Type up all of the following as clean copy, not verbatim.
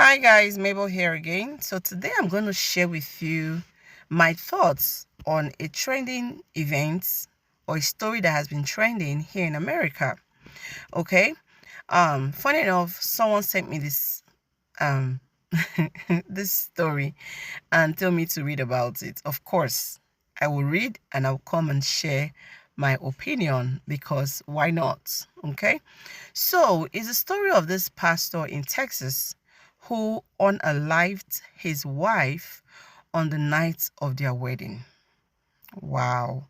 Hi guys, Mabel here again. So today I'm going to share with you my thoughts on a trending event or a story that has been trending here in America. Okay? Funny enough, someone sent me this um this story and told me to read about it. Of course, I will read and I'll come and share my opinion because why not? Okay? So, it's a story of this pastor in Texas who unalived his wife on the night of their wedding. Wow.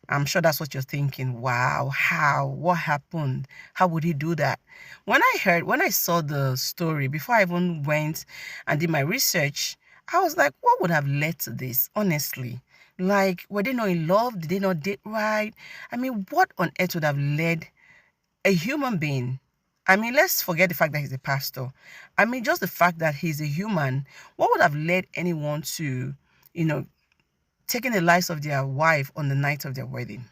I'm sure that's what you're thinking. Wow, how? What happened? How would he do that? When I saw the story, before I even went and did my research, I was like, what would have led to this, honestly? Like, were they not in love? Did they not date right? I mean, what on earth would have led a human being? I mean, let's forget the fact that he's a pastor. I mean, just the fact that he's a human, what would have led anyone to, you know, taking the lives of their wife on the night of their wedding?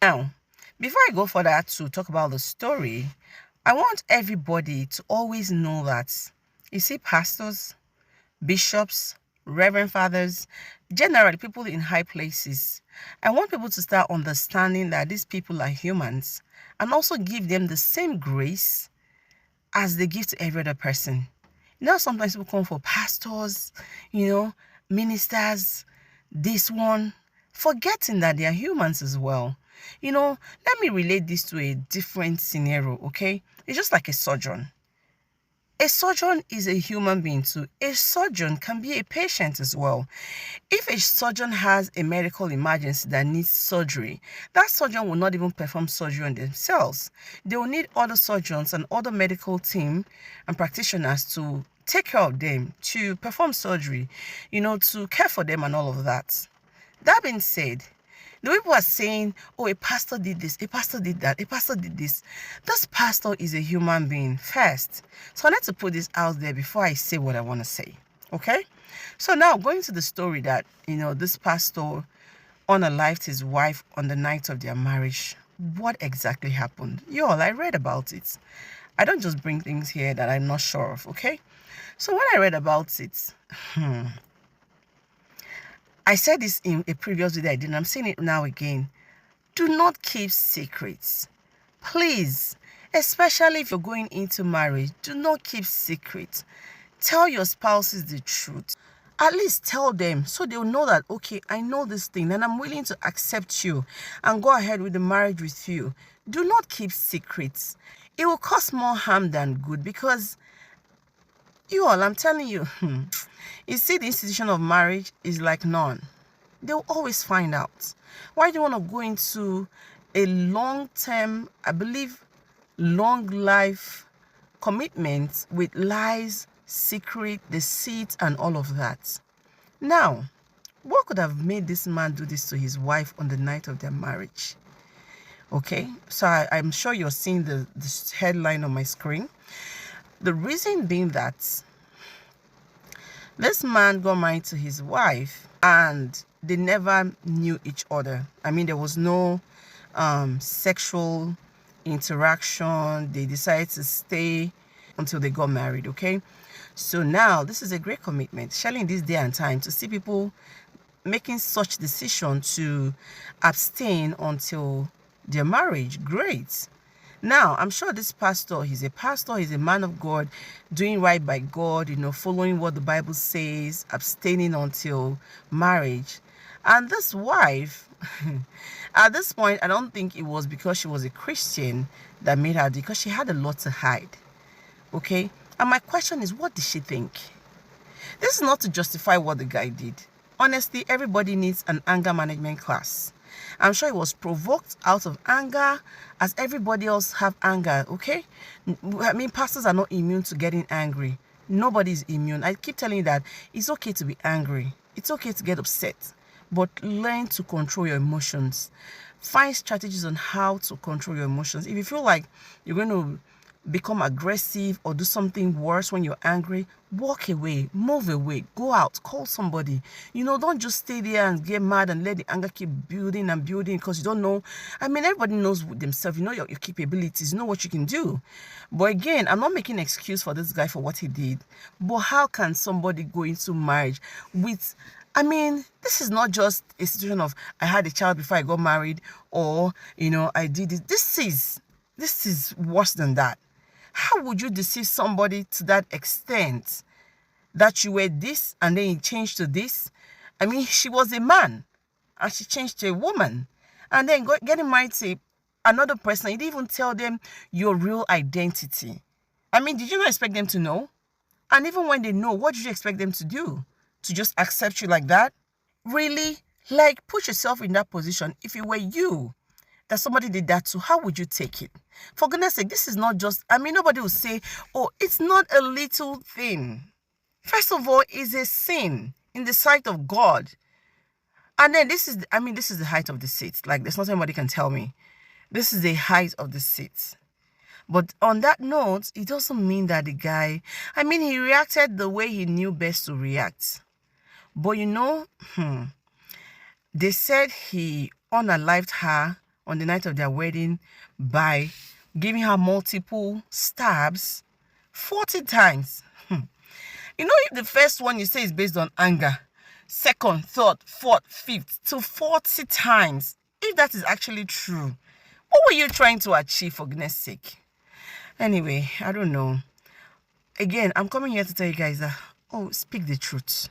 Now, before I go further to talk about the story, I want everybody to always know that, you see, pastors, bishops, reverend fathers, generally people in high places, I want people to start understanding that these people are humans and also give them the same grace as they give to every other person. Sometimes people come for pastors, ministers, this one, forgetting that they are humans as well. Let me relate this to a different scenario, okay? It's just like a surgeon. A surgeon is a human being too. A surgeon can be a patient as well. If a surgeon has a medical emergency that needs surgery, that surgeon will not even perform surgery on themselves. They will need other surgeons and other medical team and practitioners to take care of them, to perform surgery, to care for them and all of that. That being said, the people are saying, oh, a pastor did this, a pastor did that, a pastor did this. This pastor is a human being first. So I need to put this out there before I say what I want to say. Okay? So now going to the story that, this pastor unalived his wife on the night of their marriage. What exactly happened? I read about it. I don't just bring things here that I'm not sure of, okay? So when I read about it, I said this in a previous video I did, and I'm saying it now again. Do not keep secrets. Please, especially if you're going into marriage, do not keep secrets. Tell your spouses the truth. At least tell them so they'll know that, okay, I know this thing and I'm willing to accept you and go ahead with the marriage with you. Do not keep secrets. It will cause more harm than good because I'm telling you, you see, the institution of marriage is like none. They'll always find out. Why do you want to go into a long-term, I believe, long life commitment with lies, secret, deceit, and all of that? Now, what could have made this man do this to his wife on the night of their marriage? Okay, so I'm sure you're seeing the headline on my screen. The reason being that this man got married to his wife and they never knew each other. I mean, there was no sexual interaction. They decided to stay until they got married, okay? So now this is a great commitment, especially in this day and time, to see people making such decision to abstain until their marriage. Great. Now, I'm sure this pastor, he's a man of God, doing right by God, following what the Bible says, abstaining until marriage. And this wife, at this point, I don't think it was because she was a Christian that made her, because she had a lot to hide. Okay? And my question is, what did she think? This is not to justify what the guy did. Honestly, everybody needs an anger management class. I'm sure it was provoked out of anger, as everybody else have anger, okay? I mean, pastors are not immune to getting angry. Nobody's immune. I keep telling you that it's okay to be angry. It's okay to get upset. But learn to control your emotions. Find strategies on how to control your emotions. If you feel like you're going to become aggressive or do something worse when you're angry, walk away, move away, go out, call somebody. Don't just stay there and get mad and let the anger keep building and building because you don't know. I mean, everybody knows themselves. You know your capabilities. You know what you can do. But again, I'm not making an excuse for this guy for what he did. But how can somebody go into marriage with... I mean, this is not just a situation of I had a child before I got married or, I did it. This is worse than that. How would you deceive somebody to that extent that you were this and then you changed to this? I mean, she was a man and she changed to a woman. And then getting married to another person, you didn't even tell them your real identity. I mean, did you not expect them to know? And even when they know, what did you expect them to do? To just accept you like that? Really? Like, put yourself in that position. If it were you that somebody did that to, how would you take it? For goodness sake, this is not just... I mean, nobody will say, oh, it's not a little thing. First of all, it's a sin in the sight of God. And then this is the height of the seat. Like, there's nothing anybody can tell me. This is the height of the seat. But on that note, it doesn't mean that the guy... I mean, he reacted the way he knew best to react. But they said he unalived her on the night of their wedding by giving her multiple stabs 40 times. If the first one you say is based on anger, second, third, fourth, fifth, to 40 times, if that is actually true, what were you trying to achieve, for goodness sake? Anyway, I don't know. Again, I'm coming here to tell you guys that, speak the truth.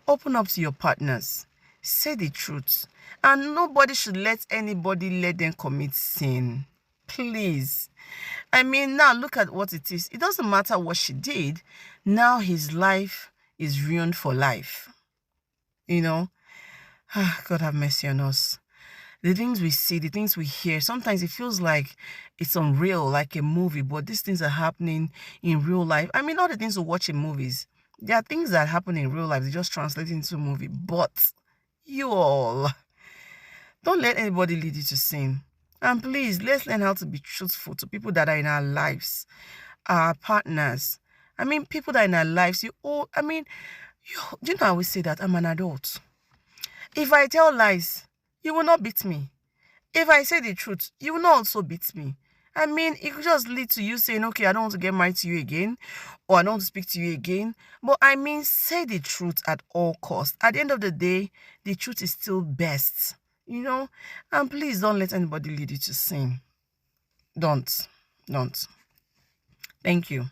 Open up to your partners. Say the truth. And nobody should let anybody let them commit sin. Please. I mean, now look at what it is. It doesn't matter what she did. Now his life is ruined for life. God have mercy on us. The things we see, the things we hear, sometimes it feels like it's unreal, like a movie, but these things are happening in real life. I mean, all the things we watch in movies, there are things that happen in real life. They just translate into a movie. But you all, don't let anybody lead you to sin. And please, let's learn how to be truthful to people that are in our lives, our partners. I mean, people that are in our lives, do you know I always say that I'm an adult. If I tell lies, you will not beat me. If I say the truth, you will not also beat me. I mean, it could just lead to you saying, okay, I don't want to get married to you again, or I don't want to speak to you again. But I mean, say the truth at all costs. At the end of the day, the truth is still best, And please don't let anybody lead you to sin. Don't. Thank you.